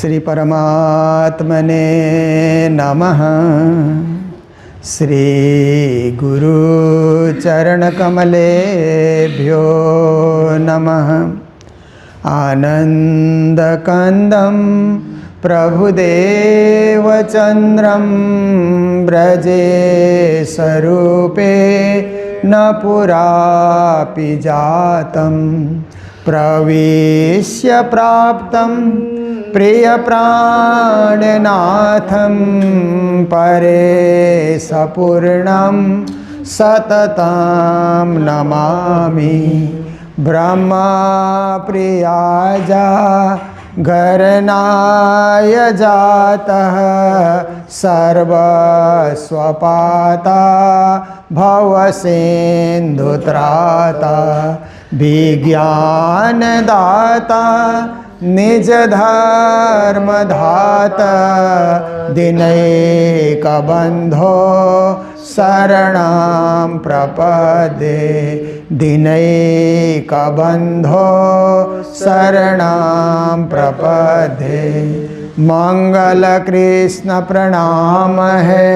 श्री परमात्मने नमः। श्री गुरु चरण कमलेभ्यो नमः। आनंदकंदं प्रभुदेवचन्द्रं ब्रजेशरूपे न पुरापि जातं। प्रविश्य प्राप्तं प्रियप्राणनाथं परेशपूर्णं सततं नमामि। ब्रह्मा प्रियाजा घरनाय जातः सर्वस्वपाता भवसिन्धुत्राता। विज्ञानदाता निज धर्मधाता दिनैकबन्धो शरणं प्रपद्ये। दिनैकबन्धो शरणं प्रपद्ये। मंगल कृष्ण प्रणाम है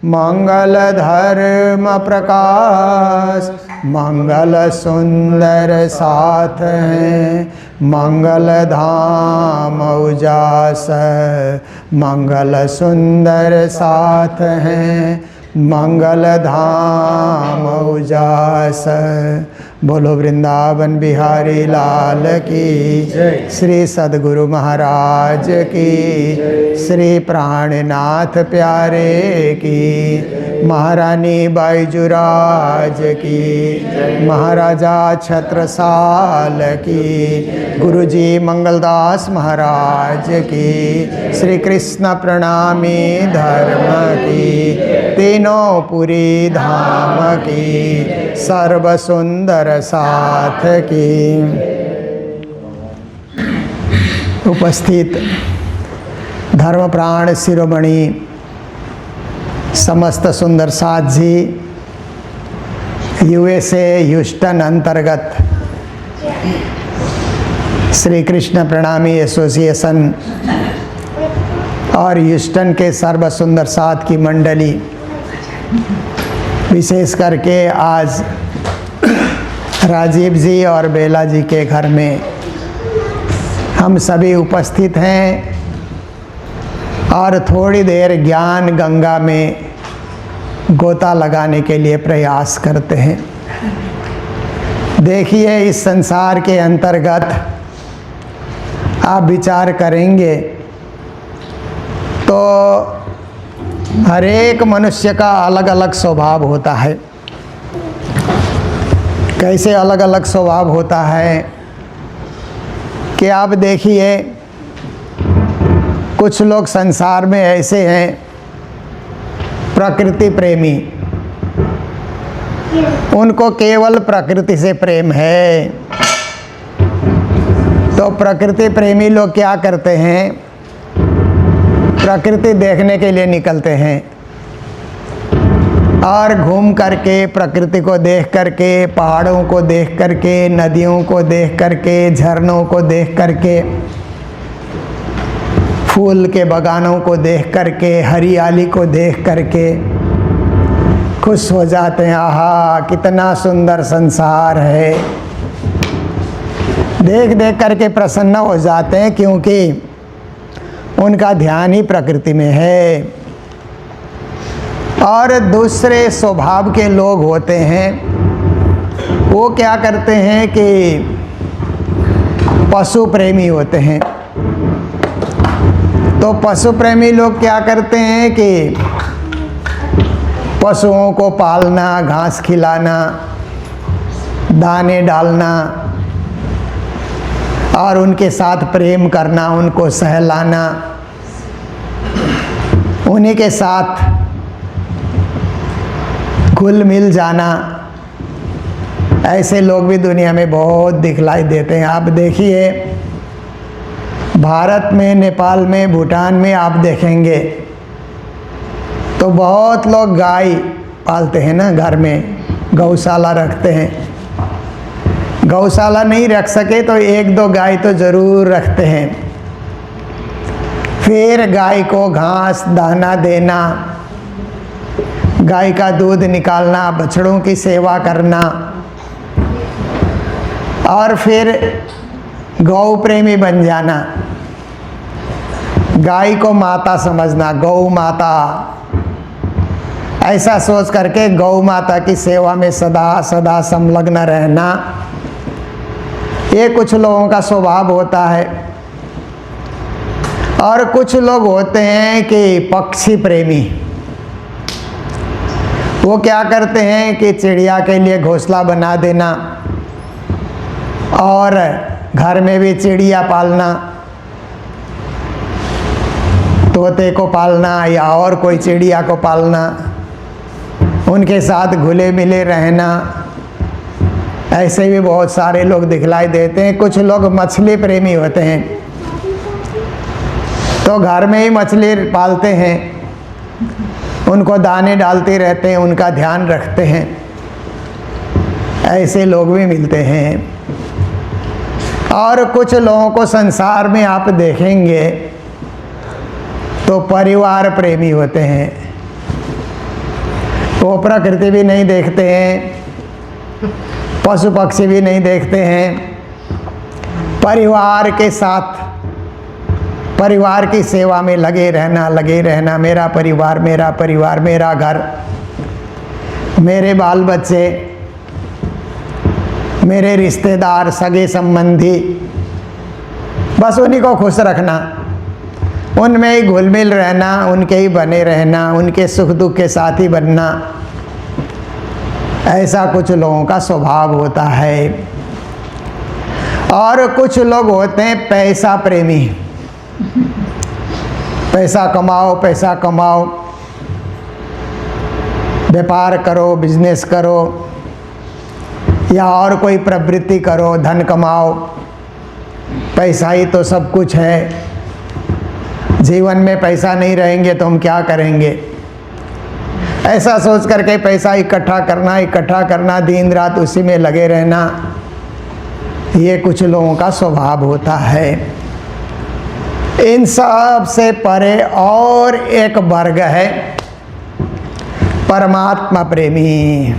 मंगल धर्म प्रकाश। मंगल सुंदर साथ हैं मंगल धाम उजास। मंगल सुंदर साथ हैं मंगल धाम उजास। बोलो वृंदावन बिहारी लाल की जय। श्री सद्गुरु महाराज की, श्री प्राणनाथ प्यारे की, महारानी बाईजुराज की, महाराजा छत्रसाल की, गुरुजी मंगलदास महाराज की, श्री कृष्ण प्रणामी धर्म की, तीनों पुरी धाम की, सर्व सुंदर साथ की। उपस्थित धर्म प्राण शिरोमणि समस्त सुंदर साथ जी, यूएसए ह्यूस्टन अंतर्गत श्री कृष्ण प्रणामी एसोसिएशन और ह्यूस्टन के सर्व सुंदर साथ की मंडली, विशेष करके आज राजीव जी और बेला जी के घर में हम सभी उपस्थित हैं और थोड़ी देर ज्ञान गंगा में गोता लगाने के लिए प्रयास करते हैं। देखिए, इस संसार के अंतर्गत आप विचार करेंगे तो हर एक मनुष्य का अलग अलग स्वभाव होता है। कैसे अलग अलग स्वभाव होता है कि आप देखिए, कुछ लोग संसार में ऐसे हैं प्रकृति प्रेमी, उनको केवल प्रकृति से प्रेम है। तो प्रकृति प्रेमी लोग क्या करते हैं, प्रकृति देखने के लिए निकलते हैं और घूम करके प्रकृति को देख करके, पहाड़ों को देख करके, नदियों को देख करके, झरनों को देख करके, फूल के बगानों को देख करके, हरियाली को देख करके खुश हो जाते हैं। आहा, कितना सुंदर संसार है। देख देख करके प्रसन्न हो जाते हैं, क्योंकि उनका ध्यान ही प्रकृति में है। और दूसरे स्वभाव के लोग होते हैं, वो क्या करते हैं कि पशु प्रेमी होते हैं। तो पशु प्रेमी लोग क्या करते हैं कि पशुओं को पालना, घास खिलाना, दाने डालना और उनके साथ प्रेम करना, उनको सहलाना, उन्हीं के साथ घुल मिल जाना। ऐसे लोग भी दुनिया में बहुत दिखलाई देते हैं। आप देखिए, भारत में, नेपाल में, भूटान में आप देखेंगे तो बहुत लोग गाय पालते हैं ना, घर में गौशाला रखते हैं। गौशाला नहीं रख सके तो एक दो गाय तो ज़रूर रखते हैं। फिर गाय को घास दाना देना, गाय का दूध निकालना, बछड़ों की सेवा करना, और फिर गौ प्रेमी बन जाना। गाय को माता समझना, गौ माता, ऐसा सोच करके गौ माता की सेवा में सदा सदा संलग्न रहना, ये कुछ लोगों का स्वभाव होता है। और कुछ लोग होते हैं कि पक्षी प्रेमी। वो क्या करते हैं कि चिड़िया के लिए घोंसला बना देना और घर में भी चिड़िया पालना, तोते को पालना या और कोई चिड़िया को पालना, उनके साथ घुले मिले रहना। ऐसे भी बहुत सारे लोग दिखलाई देते हैं। कुछ लोग मछली प्रेमी होते हैं, तो घर में ही मछली पालते हैं, उनको दाने डालते रहते हैं, उनका ध्यान रखते हैं। ऐसे लोग भी मिलते हैं। और कुछ लोगों को संसार में आप देखेंगे तो परिवार प्रेमी होते हैं। वो प्रकृति भी नहीं देखते हैं, पशु पक्षी भी नहीं देखते हैं, परिवार के साथ परिवार की सेवा में लगे रहना। मेरा परिवार, मेरा घर, मेरे बाल बच्चे, मेरे रिश्तेदार, सगे संबंधी, बस उन्हीं को खुश रखना, उनमें ही घुल मिल रहना, उनके ही बने रहना, उनके सुख दुख के साथी बनना। ऐसा कुछ लोगों का स्वभाव होता है। और कुछ लोग होते हैं पैसा प्रेमी। पैसा कमाओ, व्यापार करो, बिजनेस करो या और कोई प्रवृत्ति करो, धन कमाओ, पैसा ही तो सब कुछ है। जीवन में पैसा नहीं रहेंगे तो हम क्या करेंगे? ऐसा सोच करके पैसा इकट्ठा करना, दिन रात उसी में लगे रहना, ये कुछ लोगों का स्वभाव होता है। इन सब से परे और एक वर्ग है परमात्मा प्रेमी।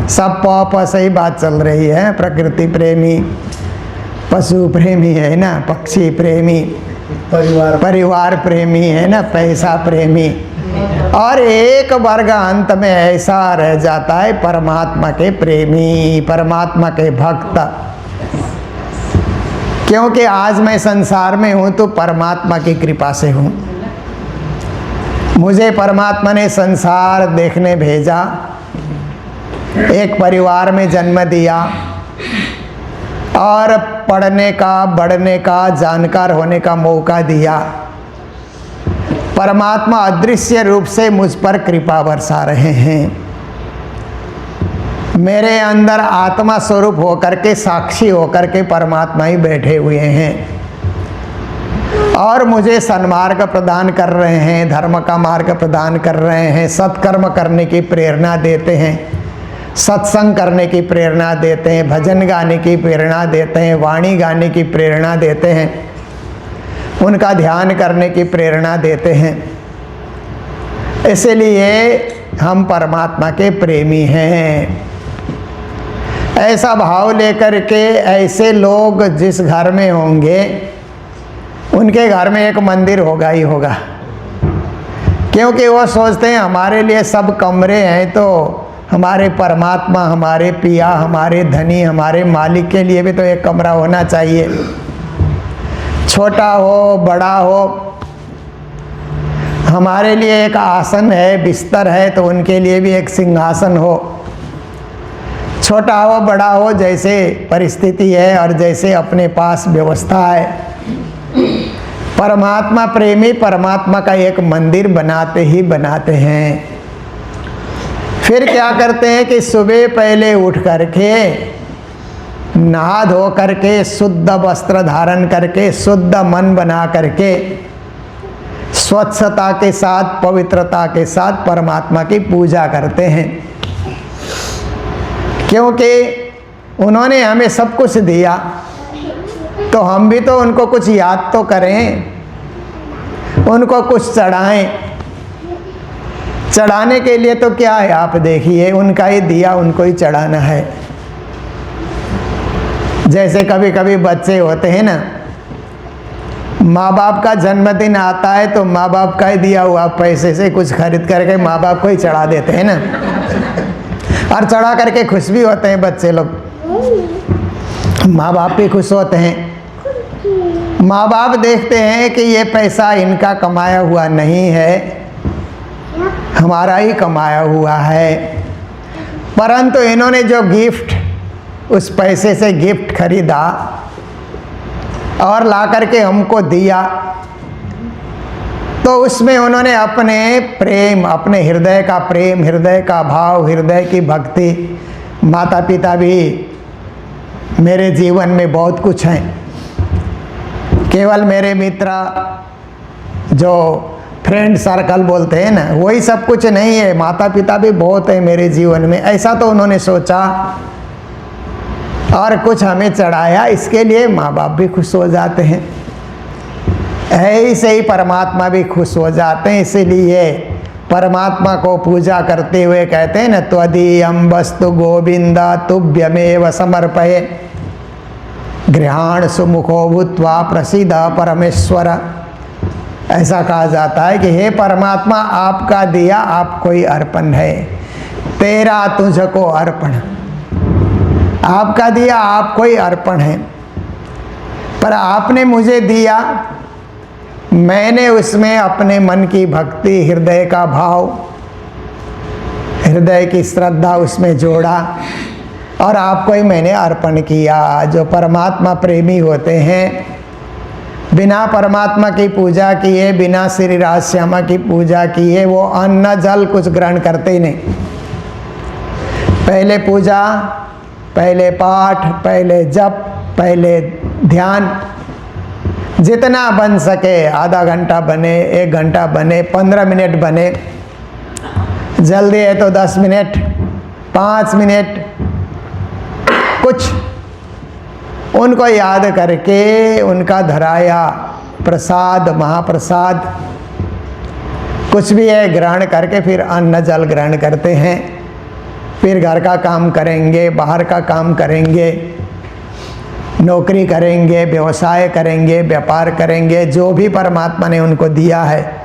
सब पास ही बात चल रही है। प्रकृति प्रेमी, पशु प्रेमी है ना, पक्षी प्रेमी, परिवार प्रेमी है ना, पैसा प्रेमी। और एक वर्ग अंत में ऐसा रह जाता है परमात्मा के प्रेमी, परमात्मा के भक्त। क्योंकि आज मैं संसार में हूँ तो परमात्मा की कृपा से हूँ। मुझे परमात्मा ने संसार देखने भेजा, एक परिवार में जन्म दिया और पढ़ने का, बढ़ने का, जानकार होने का मौका दिया। परमात्मा अदृश्य रूप से मुझ पर कृपा बरसा रहे हैं। मेरे अंदर आत्मा स्वरूप होकर के, साक्षी होकर के परमात्मा ही बैठे हुए हैं और मुझे सन्मार्ग प्रदान कर रहे हैं, धर्म का मार्ग प्रदान कर रहे हैं, सत्कर्म करने की प्रेरणा देते हैं, सत्संग करने की प्रेरणा देते हैं, भजन गाने की प्रेरणा देते हैं, वाणी गाने की प्रेरणा देते हैं, उनका ध्यान करने की प्रेरणा देते हैं। इसलिए हम परमात्मा के प्रेमी हैं। ऐसा भाव लेकर के ऐसे लोग जिस घर में होंगे उनके घर में एक मंदिर होगा ही होगा। क्योंकि वो सोचते हैं हमारे लिए सब कमरे हैं तो हमारे परमात्मा, हमारे पिया, हमारे धनी, हमारे मालिक के लिए भी तो एक कमरा होना चाहिए। छोटा हो बड़ा हो, हमारे लिए एक आसन है, बिस्तर है तो उनके लिए भी एक सिंहासन हो। छोटा हो बड़ा हो, जैसे परिस्थिति है और जैसे अपने पास व्यवस्था है। परमात्मा प्रेमी परमात्मा का एक मंदिर बनाते ही बनाते हैं। फिर क्या करते हैं कि सुबह पहले उठ करके नहा धो करके, शुद्ध वस्त्र धारण करके, शुद्ध मन बना करके, स्वच्छता के साथ, पवित्रता के साथ परमात्मा की पूजा करते हैं। क्योंकि उन्होंने हमें सब कुछ दिया तो हम भी तो उनको कुछ याद तो करें। उनको कुछ चढ़ाएं। चढ़ाने के लिए तो क्या है, आप देखिए, उनका ही दिया उनको ही चढ़ाना है। जैसे कभी कभी बच्चे होते हैं ना, माँ बाप का जन्मदिन आता है तो माँ बाप का ही दिया हुआ पैसे से कुछ खरीद करके माँ बाप को ही चढ़ा देते हैं ना, और चढ़ा करके खुश भी होते हैं बच्चे लोग, माँ बाप भी खुश होते हैं। माँ बाप देखते हैं कि ये पैसा इनका कमाया हुआ नहीं है, हमारा ही कमाया हुआ है, परंतु इन्होंने जो गिफ्ट, उस पैसे से गिफ्ट खरीदा और ला करके हमको दिया, तो उसमें उन्होंने अपने प्रेम, अपने हृदय का प्रेम, हृदय का भाव, हृदय की भक्ति, माता पिता भी मेरे जीवन में बहुत कुछ हैं, केवल मेरे मित्र जो फ्रेंड सर्कल बोलते हैं ना, वही सब कुछ नहीं है, माता पिता भी बहुत है मेरे जीवन में, ऐसा तो उन्होंने सोचा और कुछ हमें चढ़ाया, इसके लिए माँ बाप भी खुश हो जाते हैं। ऐसे ही परमात्मा भी खुश हो जाते हैं। इसीलिए परमात्मा को पूजा करते हुए कहते हैं न, त्वदीयं वस्तु गोविंद तुभ्यमेव समर्पये गृहाण सुमुखो भूत्वा प्रसीद परमेश्वर। ऐसा कहा जाता है कि हे परमात्मा, आपका दिया आपको ही अर्पण है, तेरा तुझको अर्पण, आपका दिया आपको ही अर्पण है, पर आपने मुझे दिया, मैंने उसमें अपने मन की भक्ति, हृदय का भाव, हृदय की श्रद्धा उसमें जोड़ा और आपको ही मैंने अर्पण किया। जो परमात्मा प्रेमी होते हैं, बिना परमात्मा की पूजा किए, बिना श्री राज श्यामा की पूजा किए, वो अन्न जल कुछ ग्रहण करते ही नहीं। पहले पूजा, पहले पाठ, पहले जप, पहले ध्यान, जितना बन सके, आधा घंटा बने, 1 घंटा बने, 15 मिनट बने, जल्दी है तो 10 मिनट, 5 मिनट, कुछ उनको याद करके उनका धराया प्रसाद, महाप्रसाद, कुछ भी है ग्रहण करके फिर अन्न जल ग्रहण करते हैं। फिर घर का काम करेंगे, बाहर का काम करेंगे, नौकरी करेंगे, व्यवसाय करेंगे, व्यापार करेंगे, जो भी परमात्मा ने उनको दिया है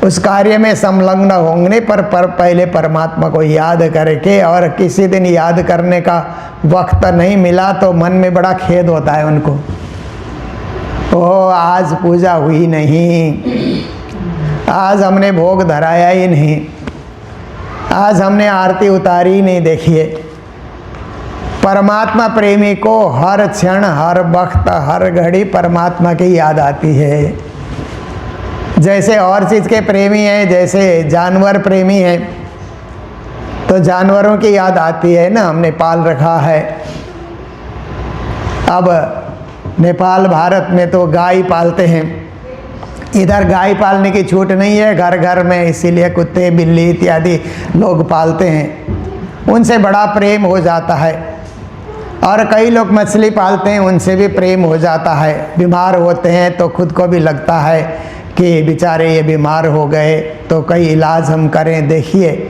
उस कार्य में संलग्न होंगे, पर पहले परमात्मा को याद करके। और किसी दिन याद करने का वक्त नहीं मिला तो मन में बड़ा खेद होता है उनको, ओ आज पूजा हुई नहीं, आज हमने भोग धराया ही नहीं, आज हमने आरती उतारी नहीं। देखिए, परमात्मा प्रेमी को हर क्षण, हर वक्त, हर घड़ी परमात्मा की याद आती है। जैसे और चीज़ के प्रेमी हैं, जैसे जानवर प्रेमी हैं, तो जानवरों की याद आती है ना, हमने पाल रखा है। अब नेपाल, भारत में तो गाय पालते हैं, इधर गाय पालने की छूट नहीं है, घर घर में, इसीलिए कुत्ते, बिल्ली इत्यादि लोग पालते हैं, उनसे बड़ा प्रेम हो जाता है। और कई लोग मछली पालते हैं, उनसे भी प्रेम हो जाता है। बीमार होते हैं तो खुद को भी लगता है कि बेचारे ये बीमार हो गए, तो कई इलाज हम करें। देखिए,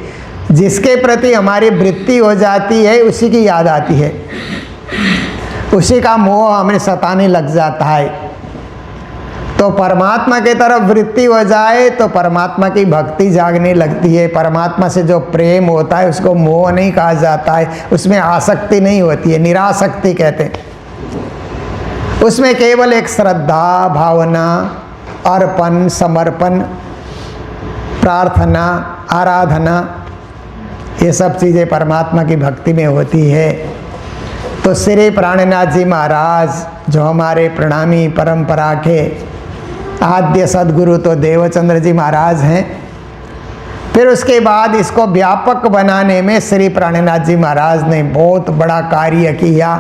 जिसके प्रति हमारी वृत्ति हो जाती है उसी की याद आती है, उसी का मोह हमें सताने लग जाता है। तो परमात्मा की तरफ वृत्ति हो जाए तो परमात्मा की भक्ति जागने लगती है। परमात्मा से जो प्रेम होता है उसको मोह नहीं कहा जाता है, उसमें आसक्ति नहीं होती है, निरासक्ति कहते हैं। उसमें केवल एक श्रद्धा, भावना, अर्पण, समर्पण, प्रार्थना, आराधना, ये सब चीज़ें परमात्मा की भक्ति में होती है। तो श्री प्राणनाथ जी महाराज जो हमारे प्रणामी परंपरा के आद्य सद्गुरु तो देवचंद्र जी महाराज हैं। फिर उसके बाद इसको व्यापक बनाने में श्री प्राणनाथ जी महाराज ने बहुत बड़ा कार्य किया।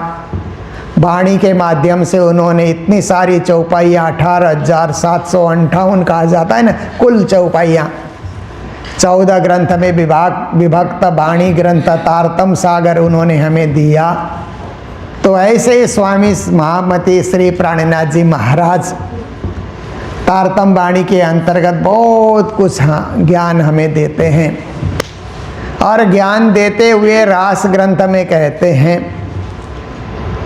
वाणी के माध्यम से उन्होंने इतनी सारी चौपाइयाँ, 18,758 कहा जाता है ना कुल चौपाइयाँ, 14 ग्रंथ में विभक्त वाणी ग्रंथ तारतम सागर उन्होंने हमें दिया। तो ऐसे स्वामी महामती श्री प्राणनाथ जी महाराज तारतम वाणी के अंतर्गत बहुत कुछ ज्ञान हमें देते हैं। और ज्ञान देते हुए रास ग्रंथ में कहते हैं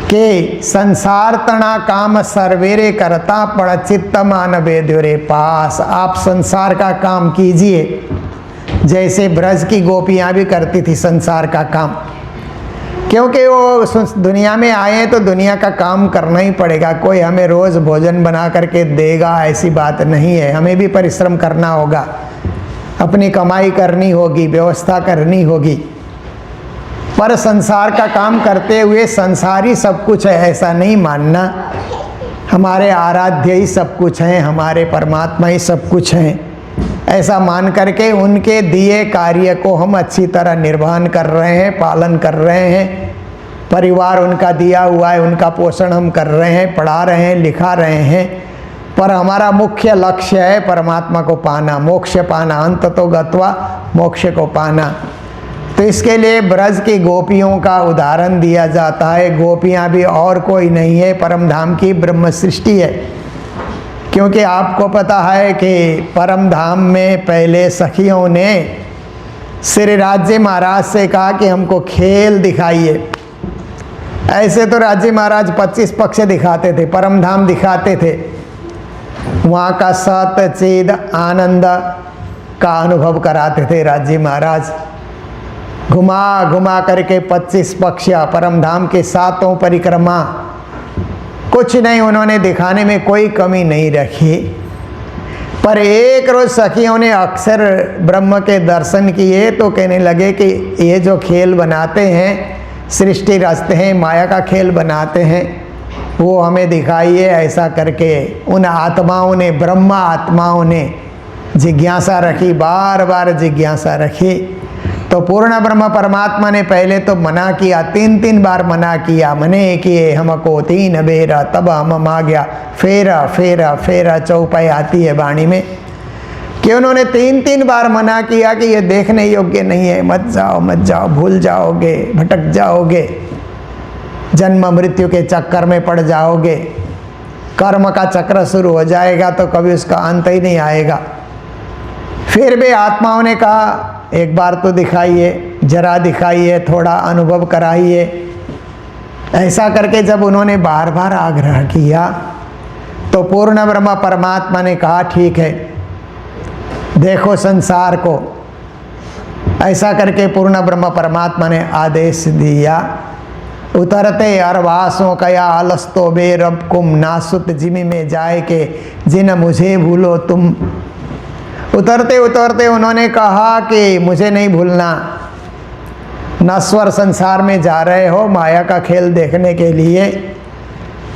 कि संसार तना काम सर्वेरे करता पड़ चित्त मानवे द्योरे पास। आप संसार का काम कीजिए, जैसे ब्रज की गोपियां भी करती थी संसार का काम, क्योंकि वो दुनिया में आए तो दुनिया का काम करना ही पड़ेगा। कोई हमें रोज भोजन बना करके देगा ऐसी बात नहीं है, हमें भी परिश्रम करना होगा, अपनी कमाई करनी होगी, व्यवस्था करनी होगी। पर संसार का काम करते हुए संसारी सब कुछ है ऐसा नहीं मानना। हमारे आराध्य ही सब कुछ हैं, हमारे परमात्मा ही सब कुछ हैं, ऐसा मान करके उनके दिए कार्य को हम अच्छी तरह निर्वहन कर रहे हैं, पालन कर रहे हैं। परिवार उनका दिया हुआ है, उनका पोषण हम कर रहे हैं, पढ़ा रहे हैं, लिखा रहे हैं। पर हमारा मुख्य लक्ष्य है परमात्मा को पाना, मोक्ष पाना, अंत तो गत्वा मोक्ष को पाना। तो इसके लिए ब्रज की गोपियों का उदाहरण दिया जाता है। गोपियाँ भी और कोई नहीं है, परम धाम की ब्रह्म सृष्टि है। क्योंकि आपको पता है कि परम धाम में पहले सखियों ने श्री राज्य महाराज से कहा कि हमको खेल दिखाइए। ऐसे तो राज्य महाराज 25 पक्ष दिखाते थे, परम धाम दिखाते थे, वहाँ का सत चिद आनंद का अनुभव कराते थे राज्य महाराज। घुमा घुमा करके 25 पक्ष परम धाम के 7 परिक्रमा, कुछ नहीं उन्होंने दिखाने में कोई कमी नहीं रखी। पर एक रोज सखियों ने अक्सर ब्रह्म के दर्शन किए तो कहने लगे कि ये जो खेल बनाते हैं, सृष्टि रचते हैं, माया का खेल बनाते हैं, वो हमें दिखाइए। ऐसा करके उन आत्माओं ने, ब्रह्मा आत्माओं ने जिज्ञासा रखी, बार बार जिज्ञासा रखी। तो पूर्ण ब्रह्म परमात्मा ने पहले तो मना किया, 3 बार मना किया। मने किए हमको 3 बेरा, तब हम मांग्या फेरा फेरा फेरा। चौपाई आती है वाणी में कि उन्होंने 3 बार मना किया कि ये देखने योग्य नहीं है, मत जाओ मत जाओ, भूल जाओगे, भटक जाओगे, जन्म मृत्यु के चक्कर में पड़ जाओगे, कर्म का चक्र शुरू हो जाएगा तो कभी उसका अंत ही नहीं आएगा। फिर भी आत्माओं ने कहा एक बार तो दिखाइए, जरा दिखाइए, थोड़ा अनुभव कराइए। ऐसा करके जब उन्होंने बार बार आग्रह किया तो पूर्ण ब्रह्म परमात्मा ने कहा ठीक है, देखो संसार को। ऐसा करके पूर्ण ब्रह्म परमात्मा ने आदेश दिया। उतरते अरवासों कया अलस्तो बे रब कुम नासुत जिमी में जाए के जिन मुझे भूलो तुम। उतरते उतरते उन्होंने कहा कि मुझे नहीं भूलना, नश्वर संसार में जा रहे हो माया का खेल देखने के लिए,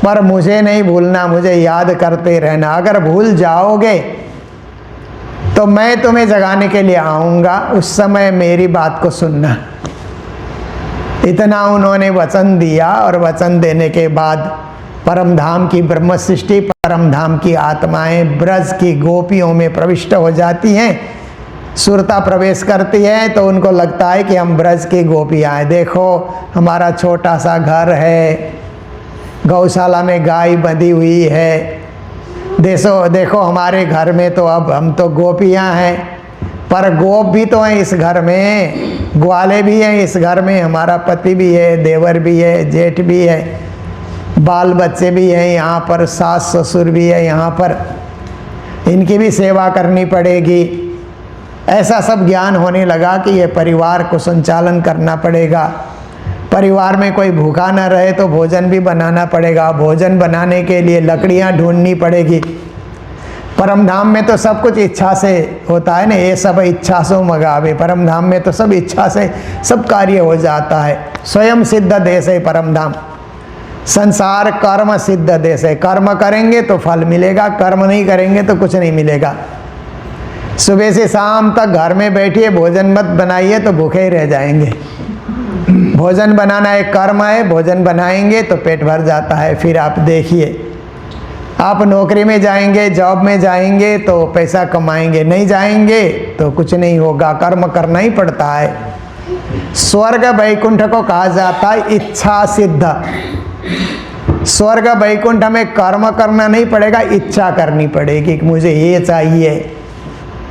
पर मुझे नहीं भूलना, मुझे याद करते रहना। अगर भूल जाओगे तो मैं तुम्हें जगाने के लिए आऊँगा, उस समय मेरी बात को सुनना। इतना उन्होंने वचन दिया और वचन देने के बाद परम धाम की ब्रह्म सृष्टि, परम धाम की आत्माएं ब्रज की गोपियों में प्रविष्ट हो जाती हैं। सुरता प्रवेश करती है तो उनको लगता है कि हम ब्रज की गोपियाँ हैं। देखो हमारा छोटा सा घर है, गौशाला में गाय बंधी हुई है, देखो हमारे घर में तो अब हम तो गोपियाँ हैं, पर गोप भी तो हैं इस घर में, ग्वाले भी हैं इस घर में, हमारा पति भी है, देवर भी है, जेठ भी है, बाल बच्चे भी हैं यहाँ पर, सास ससुर भी है यहाँ पर, इनकी भी सेवा करनी पड़ेगी। ऐसा सब ज्ञान होने लगा कि ये परिवार को संचालन करना पड़ेगा। परिवार में कोई भूखा ना रहे तो भोजन भी बनाना पड़ेगा, भोजन बनाने के लिए लकड़ियाँ ढूंढनी पड़ेगी। परम धाम में तो सब कुछ इच्छा से होता है ना, ये सब इच्छा से मगावे। परम धाम में तो सब इच्छा से सब कार्य हो जाता है। स्वयं सिद्ध देश है परम धाम। संसार कर्म सिद्ध देश है, कर्म करेंगे तो फल मिलेगा, कर्म नहीं करेंगे तो कुछ नहीं मिलेगा। सुबह से शाम तक घर में बैठिए, भोजन मत बनाइए तो भूखे ही रह जाएंगे। भोजन बनाना एक कर्म है, भोजन बनाएंगे तो पेट भर जाता है। फिर आप देखिए, आप नौकरी में जाएंगे, जॉब में जाएंगे तो पैसा कमाएंगे, नहीं जाएंगे तो कुछ नहीं होगा, कर्म करना ही पड़ता है। स्वर्ग वैकुंठ को कहा जाता है इच्छा सिद्ध। स्वर्ग वैकुंठ हमें कर्म करना नहीं पड़ेगा, इच्छा करनी पड़ेगी कि मुझे ये चाहिए,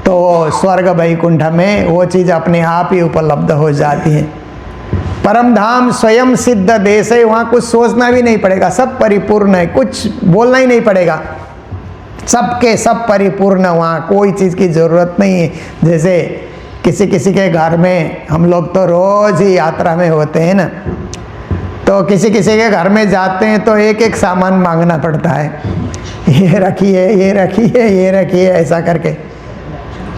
तो स्वर्ग वैकुंठ में वो चीज़ अपने आप ही उपलब्ध हो जाती है। परम धाम स्वयं सिद्ध देश है, वहाँ कुछ सोचना भी नहीं पड़ेगा, सब परिपूर्ण है, कुछ बोलना ही नहीं पड़ेगा, सबके सब परिपूर्ण, वहाँ कोई चीज़ की ज़रूरत नहीं है। जैसे किसी किसी के घर में हम लोग तो रोज़ ही यात्रा में होते हैं ना, तो किसी किसी के घर में जाते हैं तो एक एक सामान मांगना पड़ता है, ये रखिए, ये रखिए, ये रखिए, ऐसा करके।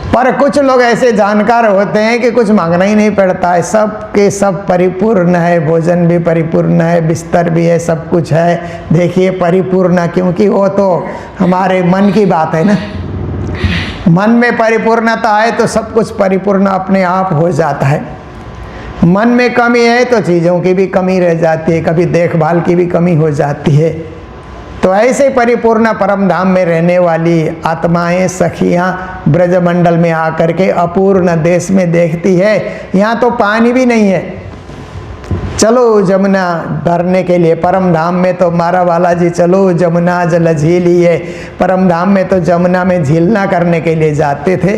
पर कुछ लोग ऐसे जानकार होते हैं कि कुछ मांगना ही नहीं पड़ता है, सब के सब परिपूर्ण है, भोजन भी परिपूर्ण है, बिस्तर भी है, सब कुछ है। देखिए परिपूर्ण, क्योंकि वो तो हमारे मन की बात है ना, मन में परिपूर्णता है तो सब कुछ परिपूर्ण अपने आप हो जाता है। मन में कमी है तो चीज़ों की भी कमी रह जाती है, कभी देखभाल की भी कमी हो जाती है। तो ऐसे परिपूर्ण परम धाम में रहने वाली आत्माएं, सखियां ब्रजमंडल में आकर के अपूर्ण देश में देखती है, यहाँ तो पानी भी नहीं है, चलो जमुना भरने के लिए। परम धाम में तो मारा वाला जी चलो जमुना जल झीलिए, परम धाम में तो जमुना में झीलना करने के लिए जाते थे।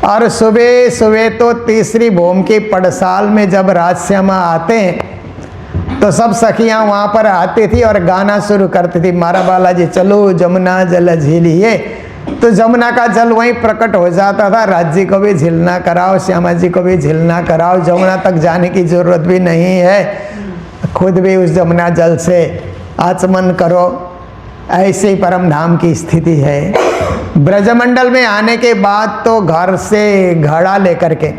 और सुबह सुबह तो तीसरी भूम की पड़साल में जब राजश्यामा आते हैं तो सब सखियां वहाँ पर आती थी और गाना शुरू करती थी, मारा बालाजी चलो जमुना जल झीलिए। तो जमुना का जल वहीं प्रकट हो जाता था, राज जी को भी झीलना कराओ, श्यामा जी को भी झीलना कराओ, जमुना तक जाने की जरूरत भी नहीं है, खुद भी उस जमुना जल से आचमन करो। ऐसे ही परम धाम की स्थिति है। ब्रजमंडल में आने के बाद तो घर से घड़ा लेकर के,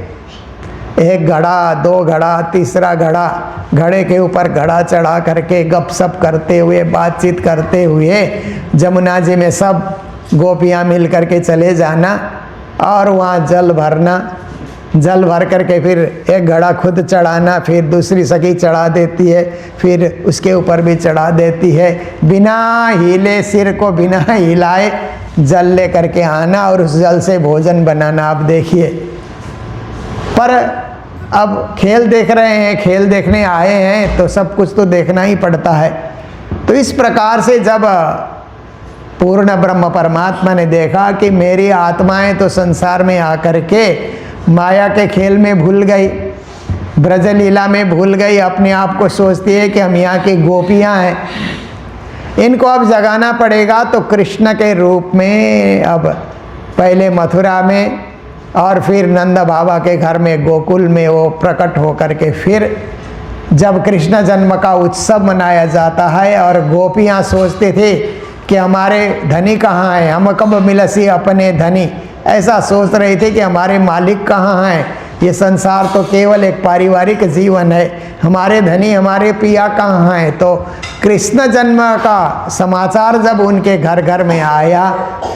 एक घड़ा, दो घड़ा, तीसरा घड़ा, घड़े के ऊपर घड़ा चढ़ा करके गपशप करते हुए, बातचीत करते हुए जमुना जी में सब गोपियाँ मिल करके चले जाना और वहाँ जल भरना। जल भर करके फिर एक घड़ा खुद चढ़ाना, फिर दूसरी सखी चढ़ा देती है, फिर उसके ऊपर भी चढ़ा देती है। बिना हिले, सिर को बिना हिलाए जल ले करके आना और उस जल से भोजन बनाना। आप देखिए, पर अब खेल देख रहे हैं, खेल देखने आए हैं तो सब कुछ तो देखना ही पड़ता है। तो इस प्रकार से जब पूर्ण ब्रह्म परमात्मा ने देखा कि मेरी आत्माएं तो संसार में आकर के माया के खेल में भूल गई, ब्रजलीला में भूल गई, अपने आप को सोचती है कि हम यहाँ की गोपियाँ हैं, इनको अब जगाना पड़ेगा। तो कृष्ण के रूप में अब पहले मथुरा में और फिर नंद बाबा के घर में गोकुल में वो प्रकट होकर के फिर जब कृष्ण जन्म का उत्सव मनाया जाता है और गोपियाँ सोचते थे कि हमारे धनी कहाँ हैं, हम कब मिलसी अपने धनी, ऐसा सोच रहे थे कि हमारे मालिक कहाँ हैं, ये संसार तो केवल एक पारिवारिक जीवन है, हमारे धनी, हमारे पिया कहाँ हैं। तो कृष्ण जन्म का समाचार जब उनके घर घर में आया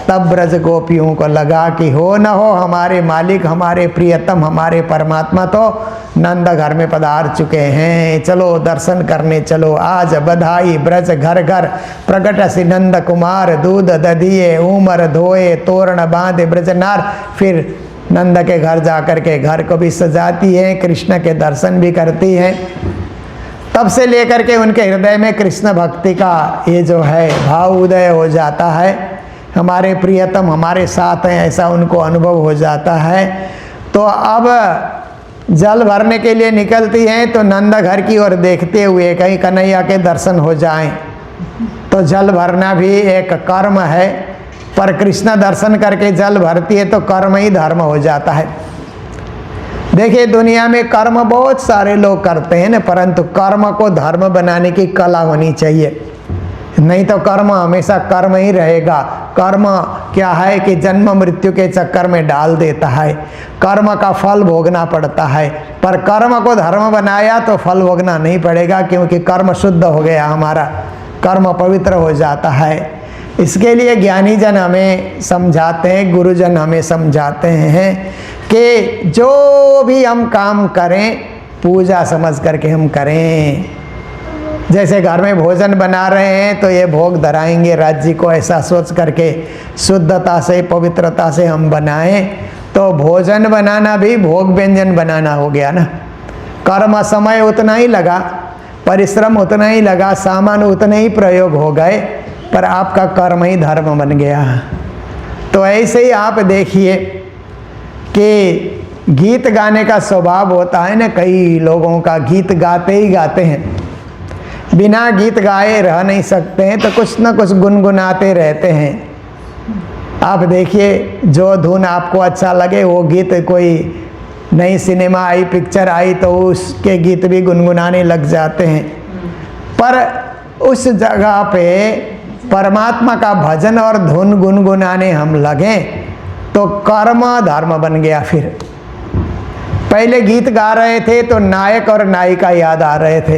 तब ब्रज गोपियों को लगा कि हो न हो हमारे मालिक, हमारे प्रियतम, हमारे परमात्मा तो नंद घर में पधार चुके हैं, चलो दर्शन करने चलो। आज बधाई ब्रज घर घर प्रकट सि नंद कुमार, दूध दधिये उमर धोए, तोरण बांधे ब्रजनार। फिर नंद के घर जाकर के घर को भी सजाती है, कृष्ण के दर्शन भी करती है। तब से लेकर के उनके हृदय में कृष्ण भक्ति का ये जो है भाव उदय हो जाता है, हमारे प्रियतम हमारे साथ हैं ऐसा उनको अनुभव हो जाता है। तो अब जल भरने के लिए निकलती हैं तो नंद घर की ओर देखते हुए कहीं कन्हैया के दर्शन हो जाएं। तो जल भरना भी एक कर्म है, पर कृष्ण दर्शन करके जल भरती है तो कर्म ही धर्म हो जाता है। देखिए दुनिया में कर्म बहुत सारे लोग करते हैं ना, परंतु कर्म को धर्म बनाने की कला होनी चाहिए, नहीं तो कर्म हमेशा कर्म ही रहेगा। कर्म क्या है कि जन्म मृत्यु के चक्कर में डाल देता है, कर्म का फल भोगना पड़ता है। पर कर्म को धर्म बनाया तो फल भोगना नहीं पड़ेगा, क्योंकि कर्म शुद्ध हो गया, हमारा कर्म पवित्र हो जाता है। इसके लिए ज्ञानी जन हमें समझाते हैं, गुरुजन हमें समझाते हैं कि जो भी हम काम करें पूजा समझ करके हम करें। जैसे घर में भोजन बना रहे हैं तो ये भोग धराएंगे राज्य जी को, ऐसा सोच करके शुद्धता से पवित्रता से हम बनाएं। तो भोजन बनाना भी भोग व्यंजन बनाना हो गया ना। कर्म समय उतना ही लगा, परिश्रम उतना ही लगा, सामान उतने ही प्रयोग हो गए, पर आपका कर्म ही धर्म बन गया। तो ऐसे ही आप देखिए कि गीत गाने का स्वभाव होता है ना, कई लोगों का गीत गाते ही गाते हैं, बिना गीत गाए रह नहीं सकते हैं, तो कुछ ना कुछ गुनगुनाते रहते हैं। आप देखिए जो धुन आपको अच्छा लगे वो गीत, कोई नई सिनेमा आई, पिक्चर आई, तो उसके गीत भी गुनगुनाने लग जाते हैं। पर उस जगह पे परमात्मा का भजन और धुन गुनगुनाने हम लगें तो कर्म धर्म बन गया। फिर पहले गीत गा रहे थे तो नायक और नायिका याद आ रहे थे,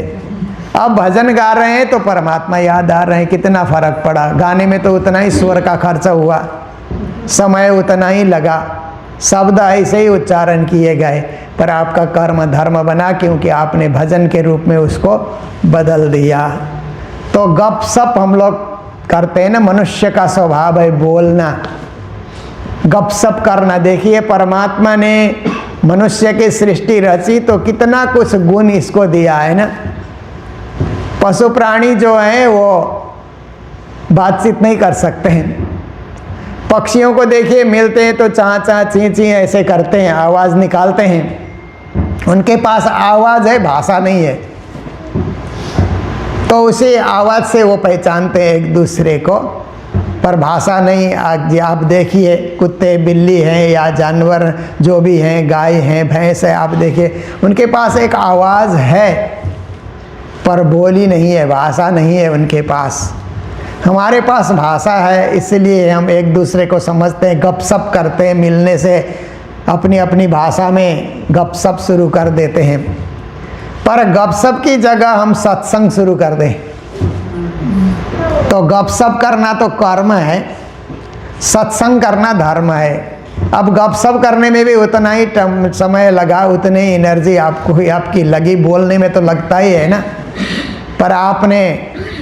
अब भजन गा रहे हैं तो परमात्मा याद आ रहे हैं। कितना फर्क पड़ा, गाने में तो उतना ही स्वर का खर्चा हुआ, समय उतना ही लगा, शब्द ऐसे ही उच्चारण किए गए, पर आपका कर्म धर्म बना, क्योंकि आपने भजन के रूप में उसको बदल दिया। तो गप सप हम लोग करते हैं ना, मनुष्य का स्वभाव है बोलना, गप सप करना। देखिए परमात्मा ने मनुष्य की सृष्टि रची तो कितना कुछ गुण इसको दिया है ना। पशु प्राणी जो हैं वो बातचीत नहीं कर सकते हैं। पक्षियों को देखिए मिलते हैं तो चाँ चाँ ची ची ऐसे करते हैं, आवाज़ निकालते हैं, उनके पास आवाज़ है, भाषा नहीं है, तो उसी आवाज़ से वो पहचानते हैं एक दूसरे को, पर भाषा नहीं। आज आप देखिए कुत्ते बिल्ली हैं या जानवर जो भी हैं, गाय हैं भैंस है, आप देखिए उनके पास एक आवाज़ है पर बोली नहीं है, भाषा नहीं है उनके पास। हमारे पास भाषा है, इसलिए हम एक दूसरे को समझते हैं, गप सप करते हैं, मिलने से अपनी अपनी भाषा में गप सप शुरू कर देते हैं। पर गप सप की जगह हम सत्संग शुरू कर दें तो गप सप करना तो कर्म है, सत्संग करना धर्म है। अब गप सप करने में भी उतना ही समय लगा, उतनी ही एनर्जी आपकी लगी, बोलने में तो लगता ही है ना, पर आपने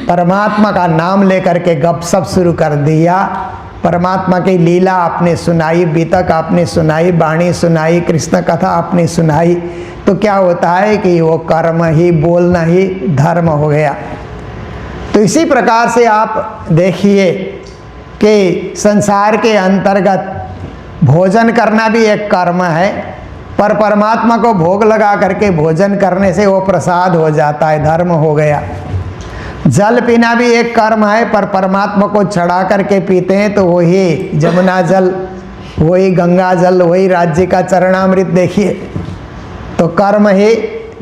परमात्मा का नाम लेकर के गप सप शुरू कर दिया। परमात्मा की लीला आपने सुनाई, बीतक आपने सुनाई, वाणी सुनाई, कृष्ण कथा आपने सुनाई, तो क्या होता है कि वो कर्म ही, बोलना ही धर्म हो गया। तो इसी प्रकार से आप देखिए कि संसार के अंतर्गत भोजन करना भी एक कर्म है, पर परमात्मा को भोग लगा करके भोजन करने से वो प्रसाद हो जाता है, धर्म हो गया। जल पीना भी एक कर्म है, पर परमात्मा को चढ़ा करके पीते हैं तो वही जमुना जल, वही गंगा जल, वही राज्य का चरणामृत देखिए, तो कर्म ही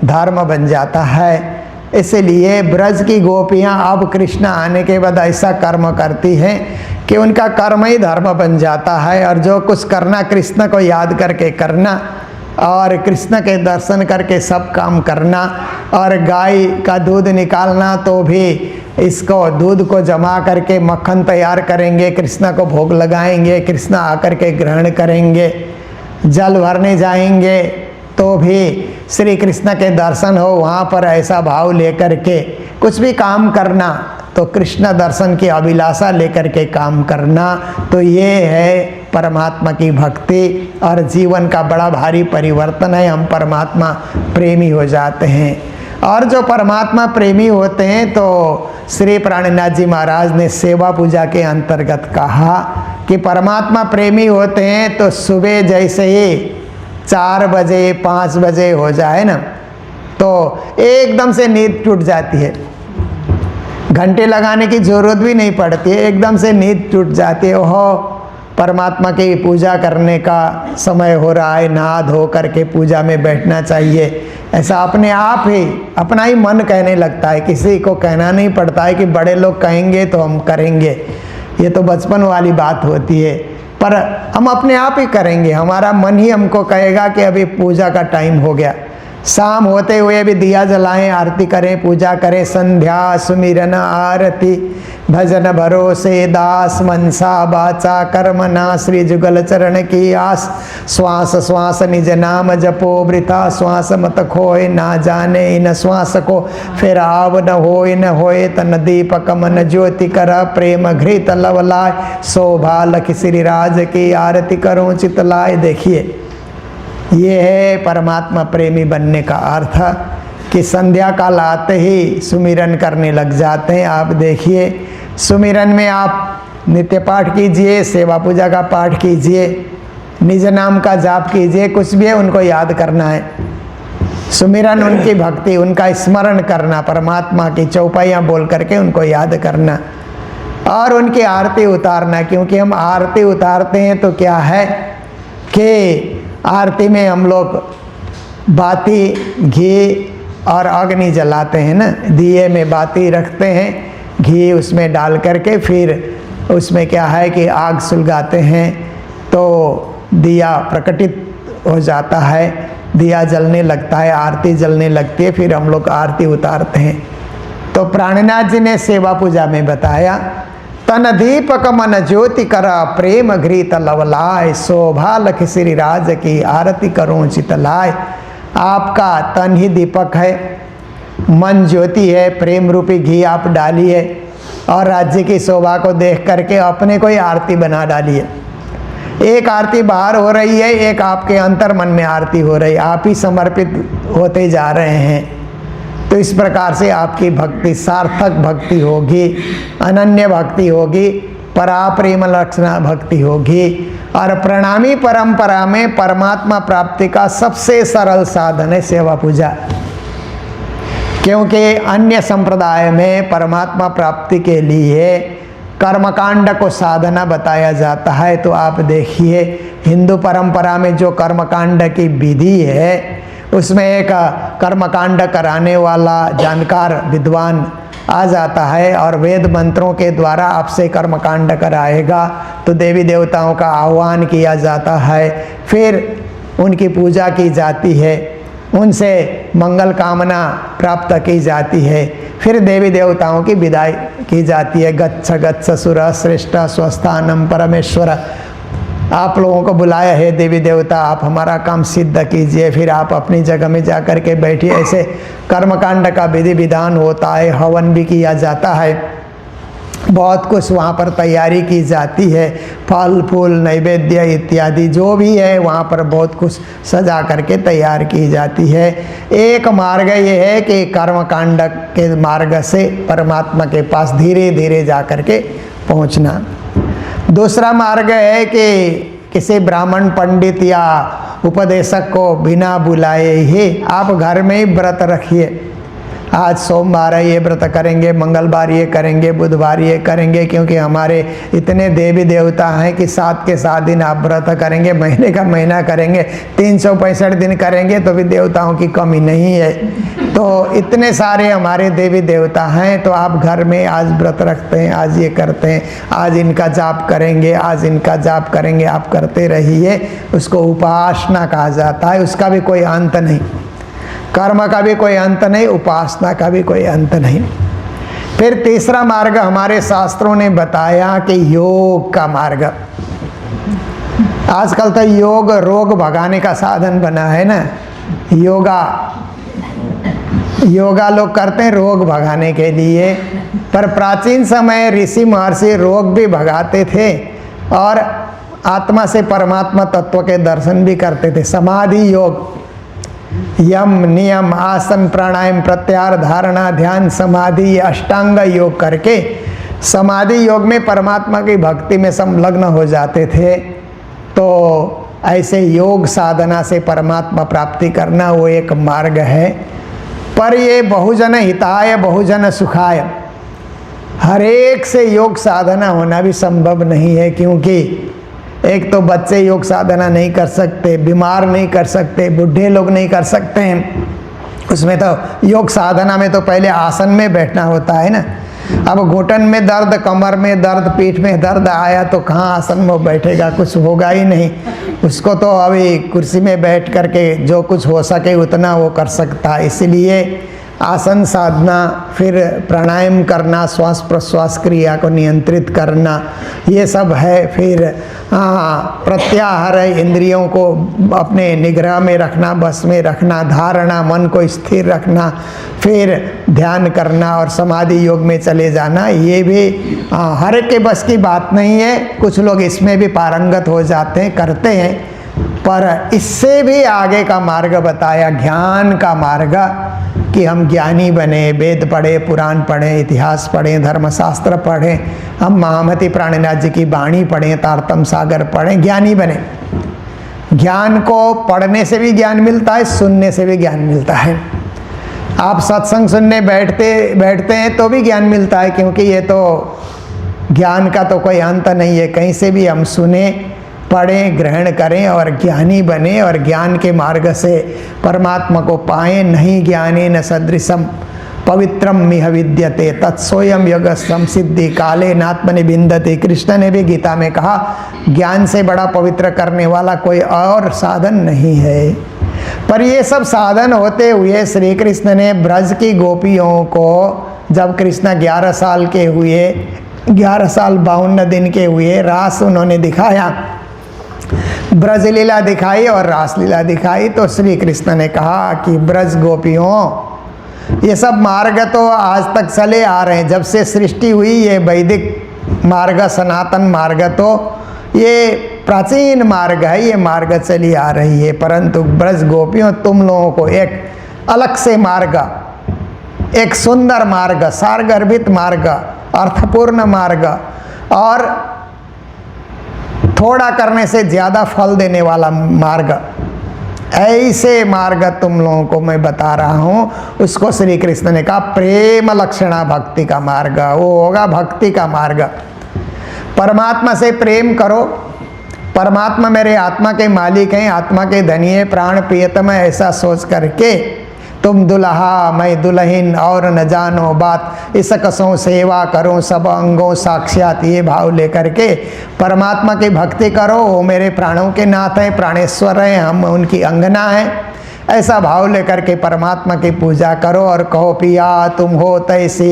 धर्म बन जाता है। इसलिए ब्रज की गोपियाँ अब कृष्ण आने के बाद ऐसा कर्म करती हैं कि उनका कर्म ही धर्म बन जाता है। और जो कुछ करना कृष्ण को याद करके करना, और कृष्ण के दर्शन करके सब काम करना, और गाय का दूध निकालना तो भी इसको दूध को जमा करके मक्खन तैयार करेंगे, कृष्ण को भोग लगाएंगे, कृष्ण आकर के ग्रहण करेंगे। जल भरने जाएंगे तो भी श्री कृष्ण के दर्शन हो, वहाँ पर ऐसा भाव लेकर के कुछ भी काम करना तो कृष्ण दर्शन की अभिलाषा लेकर के काम करना, तो ये है परमात्मा की भक्ति। और जीवन का बड़ा भारी परिवर्तन है, हम परमात्मा प्रेमी हो जाते हैं। और जो परमात्मा प्रेमी होते हैं तो श्री प्राणनाथ जी महाराज ने सेवा पूजा के अंतर्गत कहा कि परमात्मा प्रेमी होते हैं तो सुबह जैसे ही 4 बजे 5 बजे हो जाए ना, तो एकदम से नींद टूट जाती है, घंटे लगाने की जरूरत भी नहीं पड़ती है, एकदम से नींद टूट जाती है। ओहो, परमात्मा की पूजा करने का समय हो रहा है, नहा धो करके पूजा में बैठना चाहिए, ऐसा अपने आप ही अपना ही मन कहने लगता है। किसी को कहना नहीं पड़ता है कि बड़े लोग कहेंगे तो हम करेंगे, ये तो बचपन वाली बात होती है, पर हम अपने आप ही करेंगे। हमारा मन ही हमको कहेगा कि अभी पूजा का टाइम हो गया। शाम होते हुए भी दिया जलाएं, आरती करें, पूजा करें, संध्या सुमिरन आरती भजन भरोसे दास मनसा बाचा कर्मना श्री जुगल चरण की आस। श्वास श्वास निज नाम जपो वृथा श्वास मत खोए, ना जाने इन श्वास को फिर आव न होए तन दीपक मन ज्योति कर प्रेम घृत लवलाय शोभा लख श्री राज की आरती करो चितलाय। देखिए ये है परमात्मा प्रेमी बनने का अर्थ। कि संध्या काल आते ही सुमिरन करने लग जाते हैं। आप देखिए, सुमिरन में आप नित्य पाठ कीजिए, सेवा पूजा का पाठ कीजिए, निज नाम का जाप कीजिए, कुछ भी है उनको याद करना है। सुमिरन उनकी भक्ति, उनका स्मरण करना, परमात्मा की चौपाइयाँ बोल करके उनको याद करना और उनकी आरती उतारना। क्योंकि हम आरती उतारते हैं तो क्या है कि आरती में हम लोग बाती, घी और अग्नि जलाते हैं ना। दिए में बाती रखते हैं, घी उसमें डाल करके फिर उसमें क्या है कि आग सुलगाते हैं तो दिया प्रकटित हो जाता है, दिया जलने लगता है, आरती जलने लगती है, फिर हम लोग आरती उतारते हैं। तो प्राणनाथ जी ने सेवा पूजा में बताया, तन दीपक मन ज्योति कर प्रेम घृत लवलाय, शोभा लख श्री राज की आरती करूं चितलाय। आपका तन ही दीपक है, मन ज्योति है, प्रेम रूपी घी आप डालिए और राज्य की शोभा को देख करके अपने को ही आरती बना डालिए। एक आरती बाहर हो रही है, एक आपके अंतर मन में आरती हो रही है, आप ही समर्पित होते जा रहे हैं। तो इस प्रकार से आपकी भक्ति सार्थक भक्ति होगी, अनन्य भक्ति होगी, पराप्रेम लक्षणा भक्ति होगी। और प्रणामी परंपरा में परमात्मा प्राप्ति का सबसे सरल साधन है सेवा पूजा। क्योंकि अन्य संप्रदाय में परमात्मा प्राप्ति के लिए कर्मकांड को साधना बताया जाता है। तो आप देखिए, हिंदू परंपरा में जो कर्मकांड की विधि है उसमें एक कर्मकांड कराने वाला जानकार विद्वान आ जाता है और वेद मंत्रों के द्वारा आपसे कर्मकांड कराएगा। तो देवी देवताओं का आह्वान किया जाता है, फिर उनकी पूजा की जाती है, उनसे मंगल कामना प्राप्त की जाती है, फिर देवी देवताओं की विदाई की जाती है। गच्छ गच्छ सुर श्रेष्ठ स्वस्थानम परमेश्वर, आप लोगों को बुलाया है देवी देवता, आप हमारा काम सिद्ध कीजिए, फिर आप अपनी जगह में जा कर के बैठिए। ऐसे कर्मकांड का विधि विधान होता है, हवन भी किया जाता है, बहुत कुछ वहाँ पर तैयारी की जाती है, फल फूल नैवेद्य इत्यादि जो भी है वहाँ पर बहुत कुछ सजा करके तैयार की जाती है। एक मार्ग ये है कि कर्मकांड के मार्ग से परमात्मा के पास धीरे धीरे जा कर के पहुँचना। दूसरा मार्ग है कि किसी ब्राह्मण पंडित या उपदेशक को बिना बुलाए ही आप घर में ही व्रत रखिए। आज सोमवार है, ये व्रत करेंगे, मंगलवार ये करेंगे, बुधवार ये करेंगे, क्योंकि हमारे इतने देवी देवता हैं कि 7 के 7 दिन आप व्रत करेंगे, महीने का महीना करेंगे, 365 दिन करेंगे तो भी देवताओं की कमी नहीं है। तो इतने सारे हमारे देवी देवता हैं, तो आप घर में आज व्रत रखते हैं, आज ये करते हैं, आज इनका जाप करेंगे, आज इनका जाप करेंगे, आप करते रहिए। उसको उपासना कहा जाता है, उसका भी कोई अंत नहीं, कर्म का भी कोई अंत नहीं, उपासना का भी कोई अंत नहीं। फिर तीसरा मार्ग हमारे शास्त्रों ने बताया कि योग का मार्ग। आजकल तो योग रोग भगाने का साधन बना है ना। योगा लोग करते हैं रोग भगाने के लिए, पर प्राचीन समय ऋषि महर्षि रोग भी भगाते थे और आत्मा से परमात्मा तत्व के दर्शन भी करते थे। समाधि योग, यम नियम आसन प्राणायाम प्रत्याहार धारणा ध्यान समाधि, ये अष्टांग योग करके समाधि योग में परमात्मा की भक्ति में संलग्न हो जाते थे। तो ऐसे योग साधना से परमात्मा प्राप्ति करना वो एक मार्ग है। पर ये बहुजन हिताय बहुजन सुखाय, हर एक से योग साधना होना भी संभव नहीं है। क्योंकि एक तो बच्चे योग साधना नहीं कर सकते, बीमार नहीं कर सकते, बूढ़े लोग नहीं कर सकते हैं। उसमें तो योग साधना में तो पहले आसन में बैठना होता है ना। अब घुटन में दर्द, कमर में दर्द, पीठ में दर्द आया तो कहाँ आसन में बैठेगा, कुछ होगा ही नहीं। उसको तो अभी कुर्सी में बैठ करके जो कुछ हो सके उतना वो कर सकता है। इसलिए आसन साधना, फिर प्राणायाम करना, श्वास प्रश्वास क्रिया को नियंत्रित करना, ये सब है। फिर प्रत्याहार, इंद्रियों को अपने निग्रह में रखना, बस में रखना, धारणा, मन को स्थिर रखना, फिर ध्यान करना और समाधि योग में चले जाना। ये भी हर एक के बस की बात नहीं है। कुछ लोग इसमें भी पारंगत हो जाते हैं, करते हैं। पर इससे भी आगे का मार्ग बताया, ज्ञान का मार्ग। कि हम ज्ञानी बने, वेद पढ़े, पुराण पढ़ें, इतिहास पढ़ें, धर्मशास्त्र पढ़ें, हम महामती प्राणनाथ जी की वाणी पढ़ें, तारतम सागर पढ़ें, ज्ञानी बने। ज्ञान को पढ़ने से भी ज्ञान मिलता है, सुनने से भी ज्ञान मिलता है। आप सत्संग सुनने बैठते हैं तो भी ज्ञान मिलता है, क्योंकि ये तो ज्ञान का तो कोई अंत नहीं है। कहीं से भी हम सुने, पढ़ें, ग्रहण करें और ज्ञानी बने और ज्ञान के मार्ग से परमात्मा को पाएं। नहीं ज्ञानेन सदृशम पवित्रम मिह विद्यते तत्सोयम योगस्थम सिद्धि काले नात्मनि बिंदते। कृष्ण ने भी गीता में कहा, ज्ञान से बड़ा पवित्र करने वाला कोई और साधन नहीं है। पर ये सब साधन होते हुए श्री कृष्ण ने ब्रज की गोपियों को, जब कृष्ण 11 साल के हुए, 11 साल 52 दिन के हुए, रास उन्होंने दिखाया, ब्रज लीला दिखाई और रास लीला दिखाई। तो श्री कृष्ण ने कहा कि ब्रज गोपियों, ये सब मार्ग तो आज तक चले आ रहे हैं। जब से सृष्टि हुई ये वैदिक मार्ग, सनातन मार्ग तो ये प्राचीन मार्ग है, ये मार्ग चली आ रही है। परंतु ब्रज गोपियों, तुम लोगों को एक अलग से मार्ग, एक सुंदर मार्ग, सारगर्भित मार्ग, अर्थपूर्ण मार्ग और थोड़ा करने से ज़्यादा फल देने वाला मार्ग, ऐसे मार्ग तुम लोगों को मैं बता रहा हूँ। उसको श्री कृष्ण ने कहा प्रेम लक्षणा भक्ति का मार्ग, वो होगा भक्ति का मार्ग। परमात्मा से प्रेम करो। परमात्मा मेरे आत्मा के मालिक हैं, आत्मा के धनी है, प्राण प्रियतम है, ऐसा सोच करके तुम दुल्हा मैं दुल्हन और न जानो बात, इस कसों सेवा करो सब अंगों साक्षात, ये भाव लेकर के परमात्मा की भक्ति करो। वो मेरे प्राणों के नाथ हैं, प्राणेश्वर हैं, हम उनकी अंगना हैं। ऐसा भाव लेकर के परमात्मा की पूजा करो और कहो पिया तुम हो तैसी,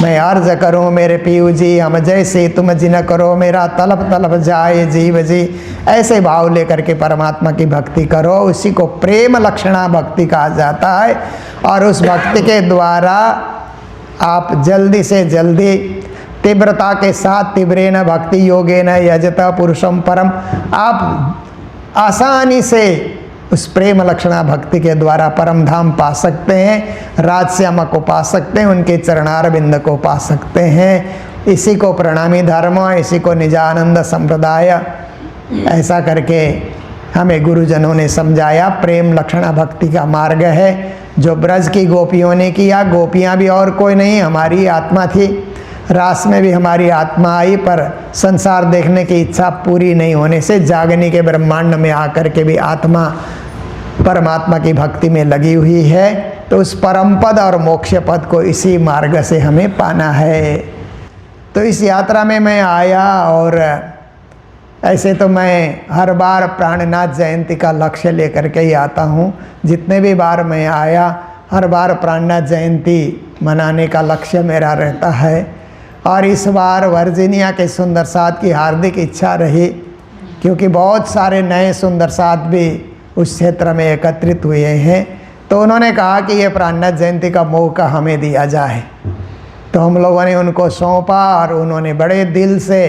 मैं अर्ज करूं मेरे पियू जी हम जैसे, तुम जिन करो मेरा तलब तलब जाए जीव जी। ऐसे भाव लेकर के परमात्मा की भक्ति करो, उसी को प्रेम लक्षणा भक्ति कहा जाता है। और उस भक्ति के द्वारा आप जल्दी से जल्दी तीव्रता के साथ, तीव्रेन भक्ति योगेन यजता पुरुषम परम, आप आसानी से उस प्रेम लक्षणा भक्ति के द्वारा परम धाम पा सकते हैं, राजश्यामा को पा सकते हैं, उनके चरणारविंद को पा सकते हैं। इसी को प्रणामी धर्म, इसी को निजानंद संप्रदाय, ऐसा करके हमें गुरुजनों ने समझाया। प्रेम लक्षणा भक्ति का मार्ग है जो ब्रज की गोपियों ने किया। गोपियाँ भी और कोई नहीं, हमारी आत्मा थी। रास में भी हमारी आत्मा आई, पर संसार देखने की इच्छा पूरी नहीं होने से जागने के ब्रह्मांड में आकर के भी आत्मा परमात्मा की भक्ति में लगी हुई है। तो उस परम पद और मोक्ष पद को इसी मार्ग से हमें पाना है। तो इस यात्रा में मैं आया, और ऐसे तो मैं हर बार प्राणनाथ जयंती का लक्ष्य लेकर के ही आता हूँ। जितने भी बार मैं आया, हर बार प्राणनाथ जयंती मनाने का लक्ष्य मेरा रहता है। और इस बार वर्जीनिया के सुंदर साथ की हार्दिक इच्छा रही, क्योंकि बहुत सारे नए सुंदर साथ भी उस क्षेत्र में एकत्रित हुए हैं। तो उन्होंने कहा कि ये प्राणनाथ जयंती का मौका हमें दिया जाए। तो हम लोगों ने उनको सौंपा और उन्होंने बड़े दिल से,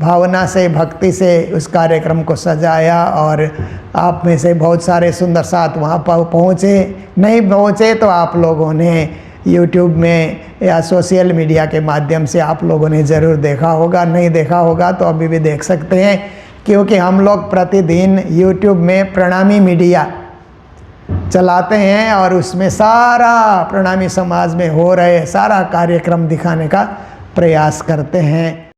भावना से, भक्ति से उस कार्यक्रम को सजाया। और आप में से बहुत सारे सुंदर साथ वहाँ पर पहुँचे, नहीं पहुँचे तो आप लोगों ने YouTube में या सोशल मीडिया के माध्यम से आप लोगों ने ज़रूर देखा होगा। नहीं देखा होगा तो अभी भी देख सकते हैं, क्योंकि हम लोग प्रतिदिन YouTube में प्रणामी मीडिया चलाते हैं और उसमें सारा प्रणामी समाज में हो रहे सारा कार्यक्रम दिखाने का प्रयास करते हैं।